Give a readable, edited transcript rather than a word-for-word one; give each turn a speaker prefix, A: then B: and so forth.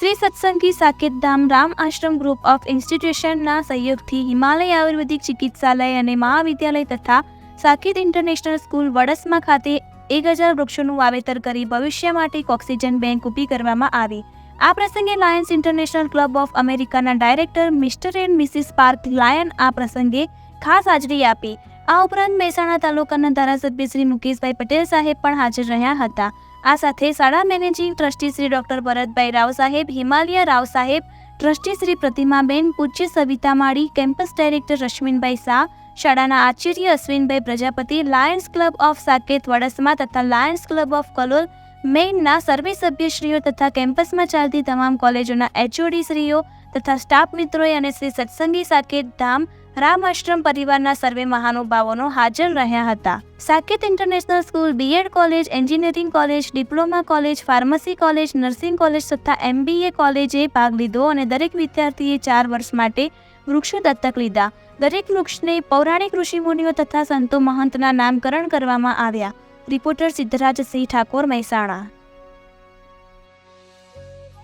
A: Shri Satsangi Saket Dham Ram Ashram group of ઇન્સ્ટિટ્યુશનના સહયોગથી હિમાલય આયુર્વેદિક ચિકિત્સાલય અને મહાવિદ્યાલય તથા સાકેત ઇન્ટરનેશનલ સ્કૂલ વડસમા ખાતે 1000 વૃક્ષોનું વાવેતર કરી ભવિષ્ય માટે એક ઓક્સિજન બેંક ઊભી કરવામાં આવી. આ પ્રસંગે લાયન્સ ઇન્ટરનેશનલ ક્લબ ઓફ અમેરિકાના director Mr and Mrs Park Lion આ પ્રસંગે ખાસ હાજરી આપી. આ ઉપરાંત મહેસાણા તાલુકાના ધારાસભ્ય શ્રી મુકેશભાઈ પટેલ સાહેબ પણ હાજર રહ્યા હતા. આ સાથે શાળા managing trustee Shri doctor Bharatbhai Rao Saheb, Himalay Rao Saheb, trustee Shri Pratimaben, પૂજ્ય સવિતા માળી, કેમ્પસ ડાયરેક્ટર રશ્મિનભાઈ શાહ, શાળાના આચાર્ય Ashwinbhai Prajapati, lions club of Saket Vadasma તથા લાયન્સ ક્લબ ઓફ કલોલ મેઇનના સર્વે સભ્યશ્રીઓ તથા કેમ્પસમાં ચાલતી તમામ કોલેજોના એચઓડી શ્રીઓ તથા સ્ટાફ મિત્રોએ અને શ્રી સત્સંગી સાકેત ધામ રામ આશ્રમ પરિવારના સર્વે મહાનુભાવોનો હાજર રહ્યા હતા. Saket International School, BEd college, engineering college, diploma college, pharmacy college, nursing college તથા MBA કોલેજે ભાગ લીધો અને દરેક વિદ્યાર્થીએ 4 વર્ષ માટે વૃક્ષો દત્તક લીધા. દરેક વૃક્ષને પૌરાણિક ઋષિમુનિઓ તથા સંતો મહંતના નામકરણ કરવામાં આવ્યા. રિપોર્ટર સિદ્ધરાજસિંહ ઠાકોર, મહેસાણા.